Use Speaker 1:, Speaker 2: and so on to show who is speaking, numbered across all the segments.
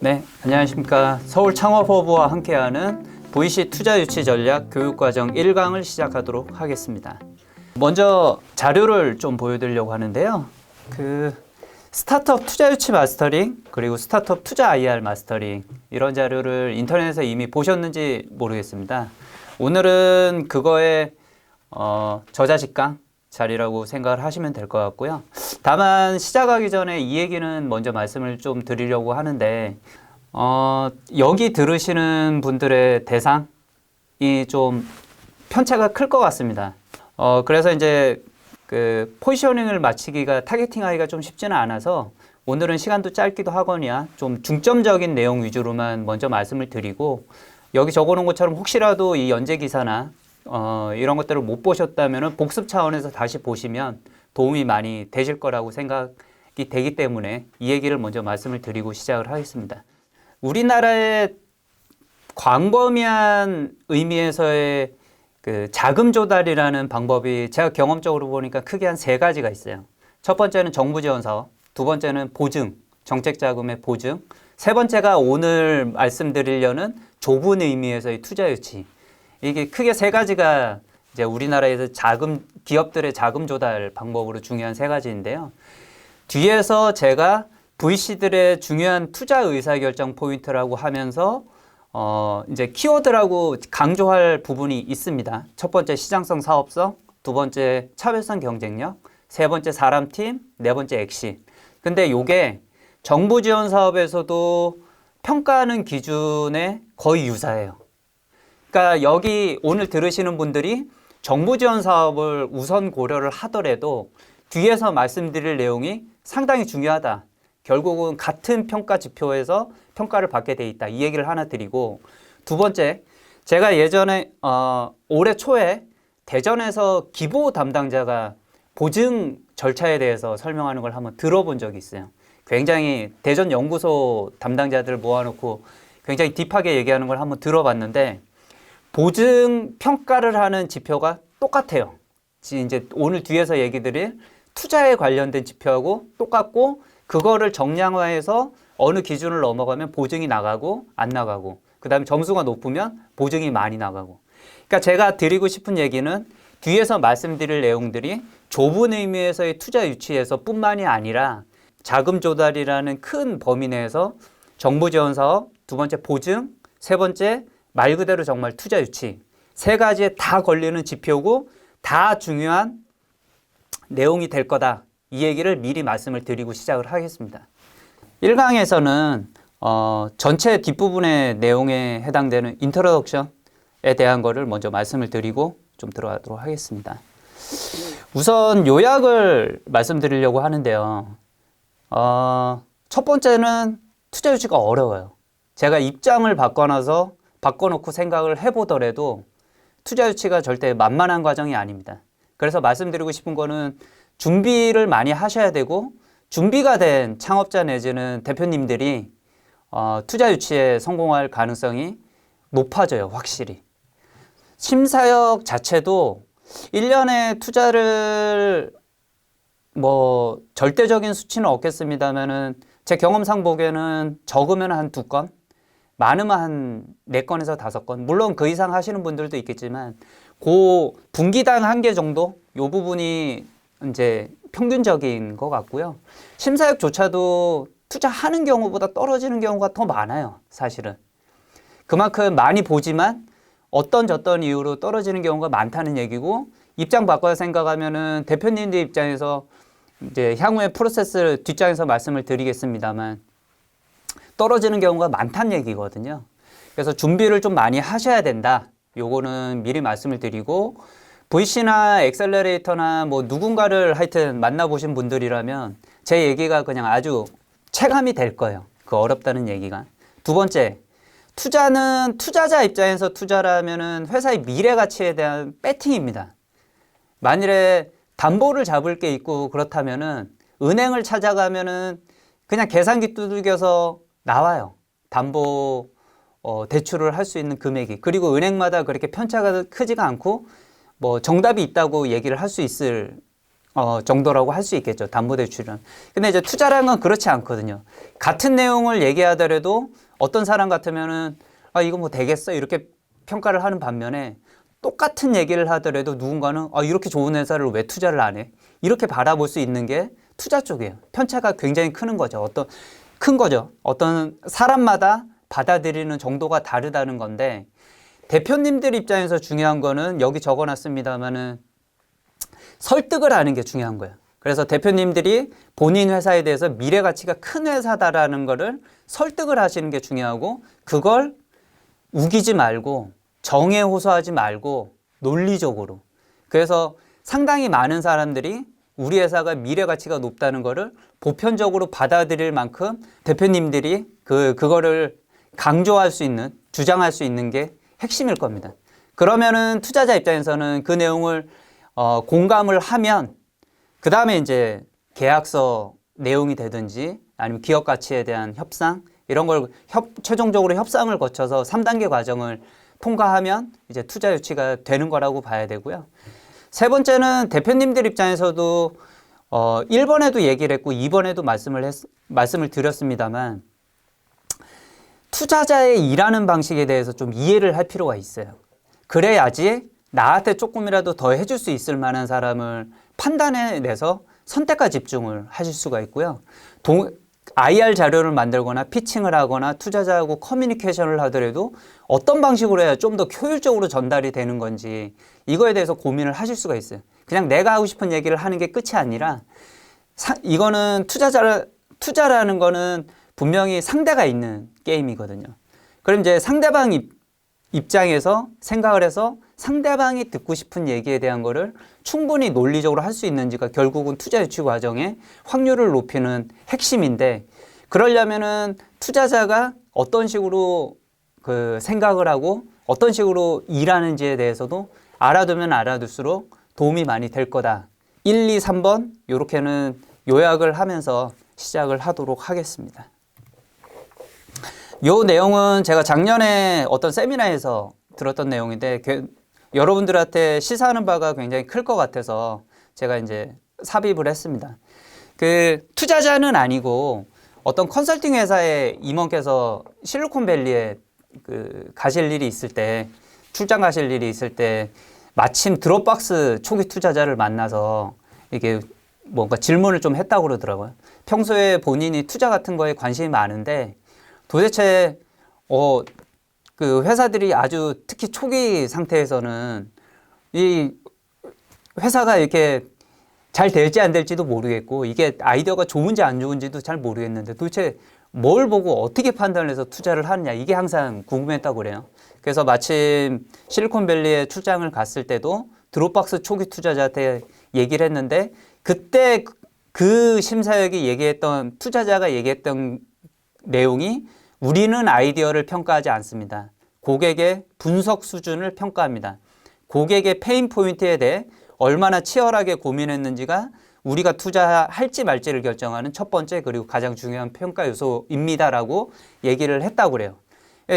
Speaker 1: 네, 안녕하십니까. 서울창업허브와 함께하는 VC 투자유치 전략 교육과정 1강을 시작하도록 하겠습니다. 먼저 자료를 좀 보여드리려고 하는데요. 스타트업 투자유치 마스터링 그리고 스타트업 투자 IR 마스터링 이런 자료를 인터넷에서 이미 보셨는지 모르겠습니다. 오늘은 그거의 저자식강 자리라고 생각을 하시면 될 것 같고요. 다만 시작하기 전에 이 얘기는 먼저 말씀을 좀 드리려고 하는데 여기 들으시는 분들의 대상이 좀 편차가 클 것 같습니다. 그래서 이제 그 포지셔닝을 마치기가 타겟팅하기가 좀 쉽지는 않아서 오늘은 시간도 짧기도 하거니와 좀 중점적인 내용 위주로만 먼저 말씀을 드리고, 여기 적어놓은 것처럼 혹시라도 이 연재 기사나 이런 것들을 못 보셨다면 복습 차원에서 다시 보시면 도움이 많이 되실 거라고 생각이 되기 때문에 이 얘기를 먼저 말씀을 드리고 시작을 하겠습니다. 우리나라의 광범위한 의미에서의 그 자금 조달이라는 방법이 제가 경험적으로 보니까 크게 한 세 가지가 있어요. 첫 번째는 정부 지원 사업, 두 번째는 보증, 정책 자금의 보증, 세 번째가 오늘 말씀드리려는 좁은 의미에서의 투자 유치. 이게 크게 세 가지가 이제 우리나라에서 기업들의 자금 조달 방법으로 중요한 세 가지인데요. 뒤에서 제가 VC들의 중요한 투자 의사결정 포인트라고 하면서 이제 키워드라고 강조할 부분이 있습니다. 첫 번째 시장성 사업성, 두 번째 차별성 경쟁력, 세 번째 사람 팀, 네 번째 엑시. 근데 요게 정부 지원 사업에서도 평가하는 기준에 거의 유사해요. 그러니까 여기 오늘 들으시는 분들이 정부 지원 사업을 우선 고려를 하더라도 뒤에서 말씀드릴 내용이 상당히 중요하다. 결국은 같은 평가 지표에서 평가를 받게 돼 있다. 이 얘기를 하나 드리고, 두 번째, 제가 예전에 올해 초에 대전에서 기보 담당자가 보증 절차에 대해서 설명하는 걸 한번 들어본 적이 있어요. 굉장히 대전 연구소 담당자들 모아놓고 굉장히 딥하게 얘기하는 걸 한번 들어봤는데, 보증 평가를 하는 지표가 똑같아요. 이제 오늘 뒤에서 얘기 드릴 투자에 관련된 지표하고 똑같고, 그거를 정량화해서 어느 기준을 넘어가면 보증이 나가고 안 나가고, 그 다음에 점수가 높으면 보증이 많이 나가고. 그러니까 제가 드리고 싶은 얘기는 뒤에서 말씀드릴 내용들이 좁은 의미에서의 투자 유치에서 뿐만이 아니라 자금 조달이라는 큰 범위 내에서 정부 지원 사업, 두 번째 보증, 세 번째 말 그대로 정말 투자 유치, 세 가지에 다 걸리는 지표고 다 중요한 내용이 될 거다. 이 얘기를 미리 말씀을 드리고 시작을 하겠습니다. 1강에서는 전체 뒷부분의 내용에 해당되는 인트로덕션에 대한 거를 먼저 말씀을 드리고 좀 들어가도록 하겠습니다. 우선 요약을 말씀드리려고 하는데요. 첫 번째는 투자 유치가 어려워요. 제가 입장을 바꿔놓고 생각을 해보더라도 투자 유치가 절대 만만한 과정이 아닙니다. 그래서 말씀드리고 싶은 거는 준비를 많이 하셔야 되고, 준비가 된 창업자 내지는 대표님들이 투자 유치에 성공할 가능성이 높아져요. 확실히. 심사역 자체도 1년에 투자를 절대적인 수치는 없겠습니다만은 제 경험상 보기에는 적으면 한 2건, 많으면 한 4건에서 5건. 물론 그 이상 하시는 분들도 있겠지만 분기당 1개 정도? 요 부분이 이제 평균적인 것 같고요. 심사역조차도 투자하는 경우보다 떨어지는 경우가 더 많아요. 사실은. 그만큼 많이 보지만 어떤 이유로 떨어지는 경우가 많다는 얘기고, 입장 바꿔서 생각하면은 대표님들 입장에서 이제 향후의 프로세스를 뒷장에서 말씀을 드리겠습니다만 떨어지는 경우가 많다는 얘기거든요. 그래서 준비를 좀 많이 하셔야 된다. 요거는 미리 말씀을 드리고, VC나 엑셀러레이터나 누군가를 하여튼 만나보신 분들이라면 제 얘기가 그냥 아주 체감이 될 거예요. 그 어렵다는 얘기가. 두 번째, 투자는 투자자 입장에서 투자라면은 회사의 미래 가치에 대한 배팅입니다. 만일에 담보를 잡을 게 있고 그렇다면은 은행을 찾아가면은 그냥 계산기 두들겨서 나와요. 담보 대출을 할 수 있는 금액이. 그리고 은행마다 그렇게 편차가 크지가 않고 정답이 있다고 얘기를 할 수 있을 정도라고 할 수 있겠죠. 담보대출은. 근데 이제 투자라는 건 그렇지 않거든요. 같은 내용을 얘기하더라도 어떤 사람 같으면은 이거 뭐 되겠어? 이렇게 평가를 하는 반면에 똑같은 얘기를 하더라도 누군가는 이렇게 좋은 회사를 왜 투자를 안 해? 이렇게 바라볼 수 있는 게 투자 쪽이에요. 편차가 굉장히 큰 거죠. 어떤 사람마다 받아들이는 정도가 다르다는 건데 대표님들 입장에서 중요한 거는 여기 적어놨습니다만은 설득을 하는 게 중요한 거예요. 그래서 대표님들이 본인 회사에 대해서 미래 가치가 큰 회사다라는 거를 설득을 하시는 게 중요하고 그걸 우기지 말고 정에 호소하지 말고 논리적으로. 그래서 상당히 많은 사람들이 우리 회사가 미래 가치가 높다는 거를 보편적으로 받아들일 만큼 대표님들이 그거를 강조할 수 있는, 주장할 수 있는 게 핵심일 겁니다. 그러면은 투자자 입장에서는 그 내용을 공감을 하면 그 다음에 이제 계약서 내용이 되든지 아니면 기업 가치에 대한 협상 이런 걸 최종적으로 협상을 거쳐서 3단계 과정을 통과하면 이제 투자 유치가 되는 거라고 봐야 되고요. 세 번째는 대표님들 입장에서도 1번에도 얘기를 했고 2번에도 말씀을 드렸습니다만 투자자의 일하는 방식에 대해서 좀 이해를 할 필요가 있어요. 그래야지 나한테 조금이라도 더 해줄 수 있을 만한 사람을 판단해내서 선택과 집중을 하실 수가 있고요. IR 자료를 만들거나 피칭을 하거나 투자자하고 커뮤니케이션을 하더라도 어떤 방식으로 해야 좀 더 효율적으로 전달이 되는 건지 이거에 대해서 고민을 하실 수가 있어요. 그냥 내가 하고 싶은 얘기를 하는 게 끝이 아니라 이거는 투자라는 거는 분명히 상대가 있는 게임이거든요. 그럼 이제 상대방 입장에서 생각을 해서 상대방이 듣고 싶은 얘기에 대한 거를 충분히 논리적으로 할 수 있는지가 결국은 투자 유치 과정의 확률을 높이는 핵심인데 그러려면은 투자자가 어떤 식으로 생각을 하고 어떤 식으로 일하는지에 대해서도 알아두면 알아둘수록 도움이 많이 될 거다. 1, 2, 3번 이렇게는 요약을 하면서 시작을 하도록 하겠습니다. 요 내용은 제가 작년에 어떤 세미나에서 들었던 내용인데 여러분들한테 시사하는 바가 굉장히 클 것 같아서 제가 이제 삽입을 했습니다. 투자자는 아니고 어떤 컨설팅 회사의 임원께서 실리콘밸리에 가실 일이 있을 때 출장 가실 일이 있을 때 마침 드롭박스 초기 투자자를 만나서 이게 뭔가 질문을 좀 했다고 그러더라고요. 평소에 본인이 투자 같은 거에 관심이 많은데 도대체 회사들이 아주 특히 초기 상태에서는 이 회사가 이렇게 잘 될지 안 될지도 모르겠고 이게 아이디어가 좋은지 안 좋은지도 잘 모르겠는데 도대체 뭘 보고 어떻게 판단을 해서 투자를 하느냐 이게 항상 궁금했다고 그래요. 그래서 마침 실리콘밸리에 출장을 갔을 때도 드롭박스 초기 투자자한테 얘기를 했는데 그때 그 심사역이 얘기했던 투자자가 얘기했던 내용이 우리는 아이디어를 평가하지 않습니다. 고객의 분석 수준을 평가합니다. 고객의 페인 포인트에 대해 얼마나 치열하게 고민했는지가 우리가 투자할지 말지를 결정하는 첫 번째 그리고 가장 중요한 평가 요소입니다라고 얘기를 했다고 그래요.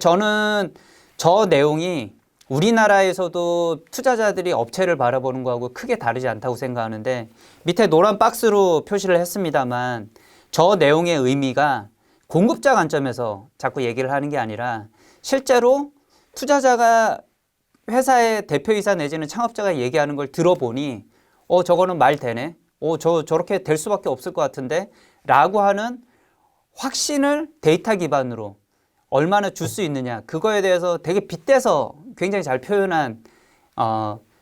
Speaker 1: 저는 저 내용이 우리나라에서도 투자자들이 업체를 바라보는 거하고 크게 다르지 않다고 생각하는데 밑에 노란 박스로 표시를 했습니다만 저 내용의 의미가 공급자 관점에서 자꾸 얘기를 하는 게 아니라 실제로 투자자가 회사의 대표이사 내지는 창업자가 얘기하는 걸 들어보니 저거는 말 되네. 저렇게 될 수밖에 없을 것 같은데 라고 하는 확신을 데이터 기반으로 얼마나 줄 수 있느냐 그거에 대해서 되게 빗대서 굉장히 잘 표현한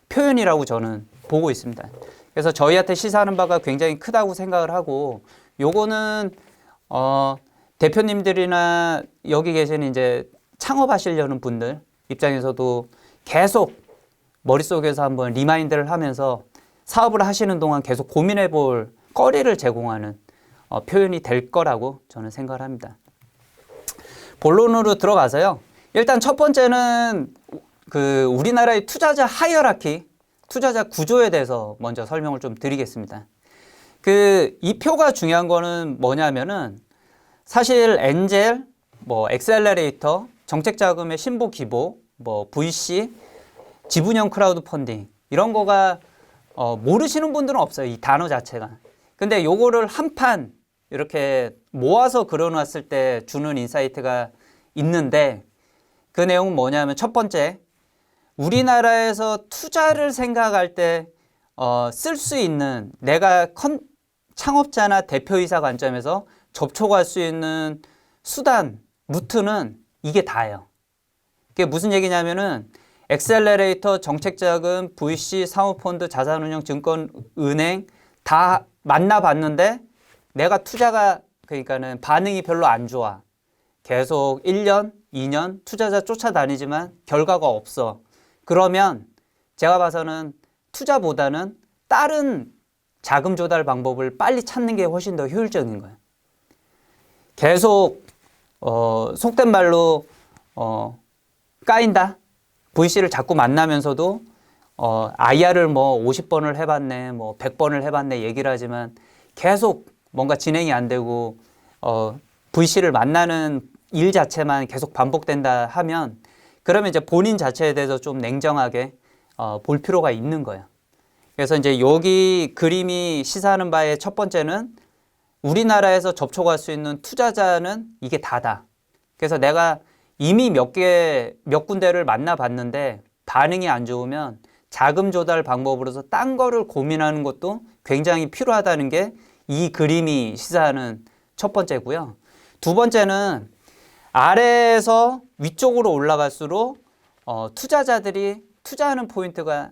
Speaker 1: 표현이라고 저는 보고 있습니다. 그래서 저희한테 시사하는 바가 굉장히 크다고 생각을 하고 요거는 대표님들이나 여기 계신 이제 창업하시려는 분들 입장에서도 계속 머릿속에서 한번 리마인드를 하면서 사업을 하시는 동안 계속 고민해 볼 거리를 제공하는 표현이 될 거라고 저는 생각을 합니다. 본론으로 들어가서요. 일단 첫 번째는 우리나라의 투자자 하이어라키, 투자자 구조에 대해서 먼저 설명을 좀 드리겠습니다. 이 표가 중요한 거는 뭐냐면은 사실 엔젤, 엑셀러레이터, 정책자금의 신보 기보, VC, 지분형 크라우드 펀딩 이런 거가 모르시는 분들은 없어요. 이 단어 자체가. 근데 요거를 한 판 이렇게 모아서 그려놨을 때 주는 인사이트가 있는데 그 내용은 뭐냐면 첫 번째, 우리나라에서 투자를 생각할 때 쓸 수 있는 내가 창업자나 대표이사 관점에서 접촉할 수 있는 수단, 루트는 이게 다예요. 그게 무슨 얘기냐면은 엑셀러레이터, 정책자금, VC, 사모펀드, 자산운용, 증권, 은행 다 만나봤는데 내가 투자가 그러니까는 반응이 별로 안 좋아. 계속 1년, 2년 투자자 쫓아다니지만 결과가 없어. 그러면 제가 봐서는 투자보다는 다른 자금 조달 방법을 빨리 찾는 게 훨씬 더 효율적인 거예요. 계속 속된 말로 까인다. VC를 자꾸 만나면서도 IR을 뭐 50번을 해봤네, 뭐 100번을 해봤네 얘기를 하지만 계속 뭔가 진행이 안 되고 VC를 만나는 일 자체만 계속 반복된다 하면 그러면 이제 본인 자체에 대해서 좀 냉정하게 볼 필요가 있는 거예요. 그래서 이제 여기 그림이 시사하는 바의 첫 번째는 우리나라에서 접촉할 수 있는 투자자는 이게 다다. 그래서 내가 이미 몇 군데를 만나봤는데 반응이 안 좋으면 자금 조달 방법으로서 딴 거를 고민하는 것도 굉장히 필요하다는 게 이 그림이 시사하는 첫 번째고요. 두 번째는 아래에서 위쪽으로 올라갈수록 투자자들이 투자하는 포인트가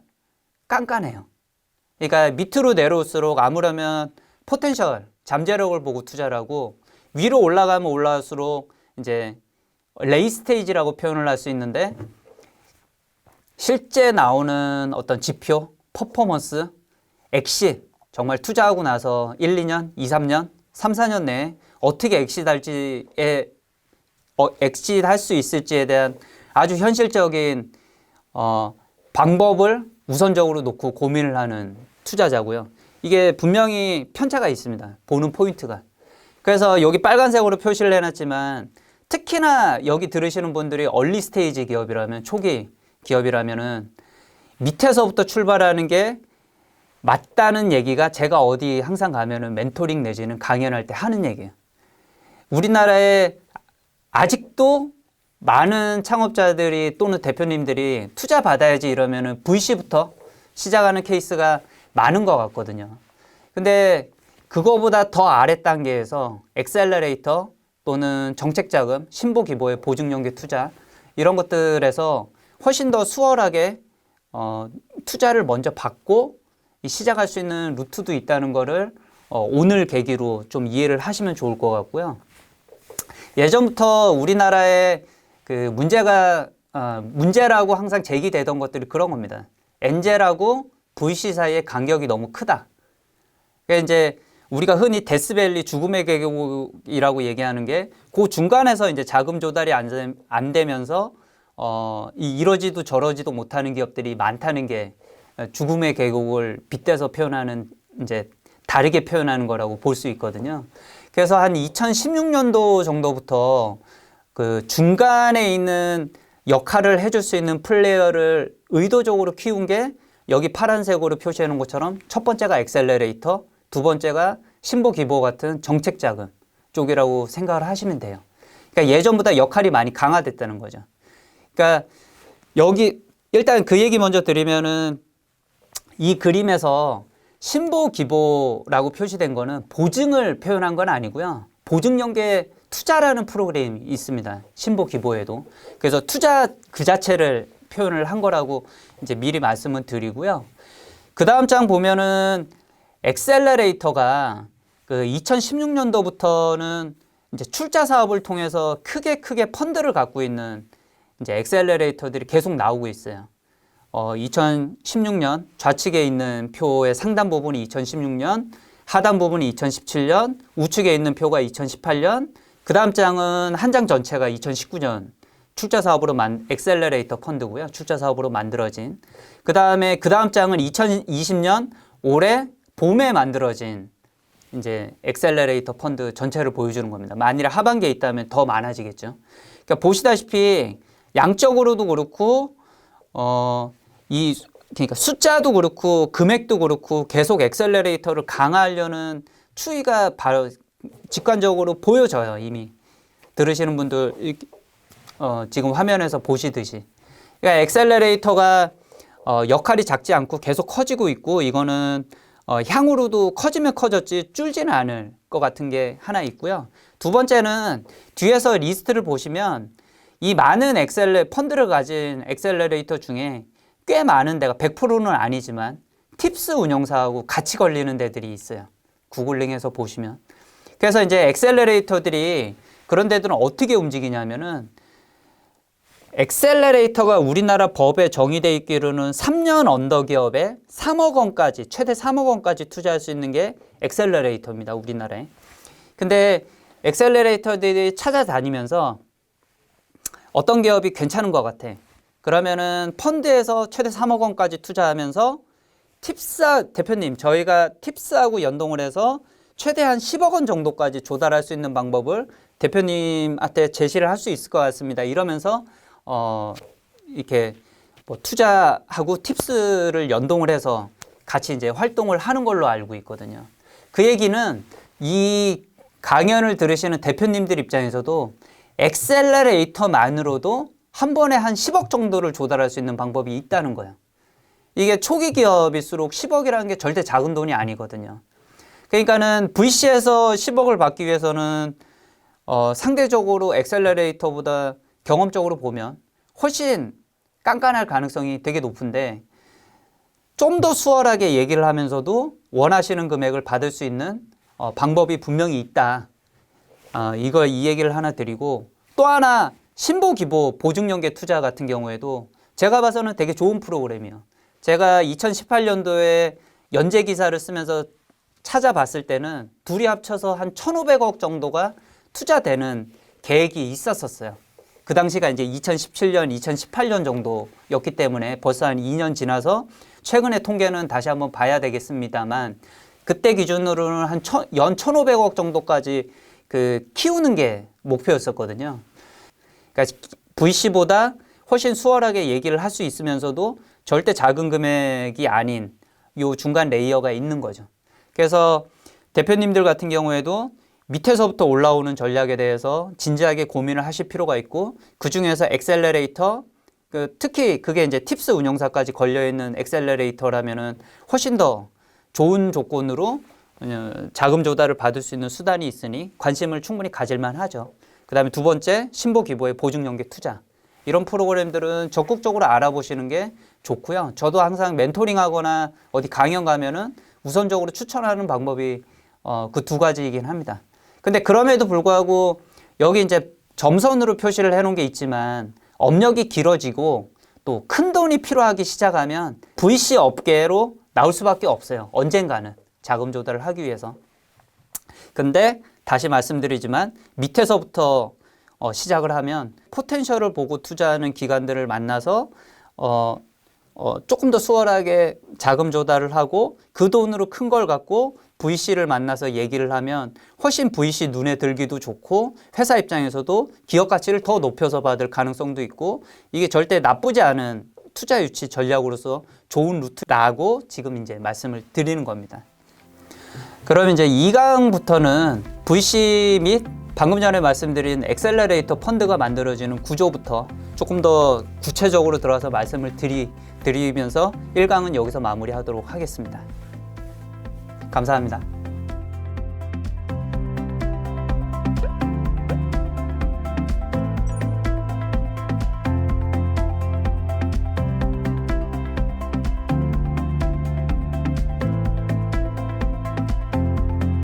Speaker 1: 깐깐해요. 그러니까 밑으로 내려올수록 아무러면 포텐셜, 잠재력을 보고 투자를 하고 위로 올라가면 올라갈수록 이제 레이 스테이지라고 표현을 할 수 있는데 실제 나오는 어떤 지표, 퍼포먼스, 엑싯, 정말 투자하고 나서 1, 2년, 2, 3년, 3, 4년 내에 어떻게 엑싯할 수 있을지에 대한 아주 현실적인 방법을 우선적으로 놓고 고민을 하는 투자자고요. 이게 분명히 편차가 있습니다. 보는 포인트가. 그래서 여기 빨간색으로 표시를 해놨지만 특히나 여기 들으시는 분들이 얼리 스테이지 기업이라면, 초기 기업이라면은 밑에서부터 출발하는 게 맞다는 얘기가 제가 어디 항상 가면은 멘토링 내지는 강연할 때 하는 얘기예요. 우리나라에 아직도 많은 창업자들이 또는 대표님들이 투자 받아야지 이러면은 VC부터 시작하는 케이스가 많은 것 같거든요. 근데 그거보다 더 아래 단계에서 엑셀러레이터 또는 정책자금, 신보기보의 보증연계 투자 이런 것들에서 훨씬 더 수월하게 투자를 먼저 받고 시작할 수 있는 루트도 있다는 거를 오늘 계기로 좀 이해를 하시면 좋을 것 같고요. 예전부터 우리나라의 그 문제라고 항상 제기되던 것들이 그런 겁니다. 엔젤하고 VC 사이의 간격이 너무 크다. 그러니까 이제 우리가 흔히 데스밸리, 죽음의 계곡이라고 얘기하는 게 그 중간에서 이제 자금 조달이 안 되면서 이러지도 저러지도 못하는 기업들이 많다는 게 죽음의 계곡을 빗대서 표현하는, 이제 다르게 표현하는 거라고 볼 수 있거든요. 그래서 한 2016년도 정도부터 그 중간에 있는 역할을 해줄 수 있는 플레이어를 의도적으로 키운 게 여기 파란색으로 표시해 놓은 것처럼 첫 번째가 엑셀러레이터, 두 번째가 신보기보 같은 정책자금 쪽이라고 생각을 하시면 돼요. 그러니까 예전보다 역할이 많이 강화됐다는 거죠. 그러니까 여기 일단 그 얘기 먼저 드리면은 이 그림에서 신보기보라고 표시된 거는 보증을 표현한 건 아니고요. 보증연계 투자라는 프로그램이 있습니다. 신보기보에도. 그래서 투자 그 자체를 표현을 한 거라고 이제 미리 말씀을 드리고요. 그 다음 장 보면은 엑셀러레이터가 그 2016년도부터는 이제 출자 사업을 통해서 크게 펀드를 갖고 있는 이제 엑셀러레이터들이 계속 나오고 있어요. 2016년 좌측에 있는 표의 상단 부분이 2016년, 하단 부분이 2017년, 우측에 있는 표가 2018년, 그 다음 장은 한 장 전체가 2019년 출자 사업으로 엑셀러레이터 펀드고요. 출자 사업으로 만들어진. 그 다음 장은 2020년 올해 봄에 만들어진 이제 엑셀러레이터 펀드 전체를 보여주는 겁니다. 만일 하반기에 있다면 더 많아지겠죠. 그러니까 보시다시피 양적으로도 그렇고 이 그러니까 숫자도 그렇고 금액도 그렇고 계속 엑셀러레이터를 강화하려는 추이가 바로 직관적으로 보여져요. 이미 들으시는 분들 지금 화면에서 보시듯이. 그러니까 엑셀러레이터가 역할이 작지 않고 계속 커지고 있고, 이거는 향후로도 커지면 커졌지 줄지는 않을 것 같은 게 하나 있고요. 두 번째는 뒤에서 리스트를 보시면 이 많은 펀드를 가진 엑셀러레이터 중에 꽤 많은 데가 100%는 아니지만 팁스 운용사하고 같이 걸리는 데들이 있어요. 구글링해서 보시면. 그래서 이제 엑셀러레이터들이 그런 데들은 어떻게 움직이냐면은, 엑셀러레이터가 우리나라 법에 정의되어 있기로는 3년 언더기업에 3억 원까지, 최대 3억 원까지 투자할 수 있는 게 엑셀러레이터입니다, 우리나라에. 근데 엑셀러레이터들이 찾아다니면서 어떤 기업이 괜찮은 것 같아. 그러면은 펀드에서 최대 3억 원까지 투자하면서 대표님, 저희가 팁스하고 연동을 해서 최대한 10억 원 정도까지 조달할 수 있는 방법을 대표님한테 제시를 할 수 있을 것 같습니다. 이러면서 이렇게 뭐 투자하고 팁스를 연동을 해서 같이 이제 활동을 하는 걸로 알고 있거든요. 그 얘기는 이 강연을 들으시는 대표님들 입장에서도 엑셀러레이터만으로도 한 번에 한 10억 정도를 조달할 수 있는 방법이 있다는 거예요. 이게 초기 기업일수록 10억이라는 게 절대 작은 돈이 아니거든요. 그러니까는 VC에서 10억을 받기 위해서는 상대적으로 엑셀러레이터보다 경험적으로 보면 훨씬 깐깐할 가능성이 되게 높은데, 좀 더 수월하게 얘기를 하면서도 원하시는 금액을 받을 수 있는 방법이 분명히 있다. 이 얘기를 하나 드리고, 또 하나 신보기보 보증연계 투자 같은 경우에도 제가 봐서는 되게 좋은 프로그램이에요. 제가 2018년도에 연재 기사를 쓰면서 찾아봤을 때는 둘이 합쳐서 한 1,500억 정도가 투자되는 계획이 있었어요. 그 당시가 이제 2017년, 2018년 정도였기 때문에 벌써 한 2년 지나서 최근의 통계는 다시 한번 봐야 되겠습니다만, 그때 기준으로는 한 연 1,500억 정도까지 키우는 게 목표였었거든요. 그러니까 VC보다 훨씬 수월하게 얘기를 할 수 있으면서도 절대 작은 금액이 아닌 요 중간 레이어가 있는 거죠. 그래서 대표님들 같은 경우에도 밑에서부터 올라오는 전략에 대해서 진지하게 고민을 하실 필요가 있고, 그 중에서 엑셀러레이터, 특히 그게 이제 팁스 운용사까지 걸려있는 엑셀러레이터라면은 훨씬 더 좋은 조건으로 자금 조달을 받을 수 있는 수단이 있으니 관심을 충분히 가질만 하죠. 그 다음에 두 번째, 신보기보의 보증연계 투자. 이런 프로그램들은 적극적으로 알아보시는 게 좋고요. 저도 항상 멘토링하거나 어디 강연 가면은 우선적으로 추천하는 방법이 그 두 가지이긴 합니다. 근데 그럼에도 불구하고 여기 이제 점선으로 표시를 해놓은 게 있지만, 업력이 길어지고 또 큰 돈이 필요하기 시작하면 VC 업계로 나올 수밖에 없어요. 언젠가는 자금 조달을 하기 위해서. 근데 다시 말씀드리지만 밑에서부터 시작을 하면 포텐셜을 보고 투자하는 기관들을 만나서 조금 더 수월하게 자금 조달을 하고 그 돈으로 큰 걸 갖고 VC를 만나서 얘기를 하면 훨씬 VC 눈에 들기도 좋고, 회사 입장에서도 기업 가치를 더 높여서 받을 가능성도 있고, 이게 절대 나쁘지 않은 투자 유치 전략으로서 좋은 루트라고 지금 이제 말씀을 드리는 겁니다. 그럼 이제 2강부터는 VC 및 방금 전에 말씀드린 엑셀러레이터 펀드가 만들어지는 구조부터 조금 더 구체적으로 들어가서 말씀을 드리면서 1강은 여기서 마무리하도록 하겠습니다. 감사합니다.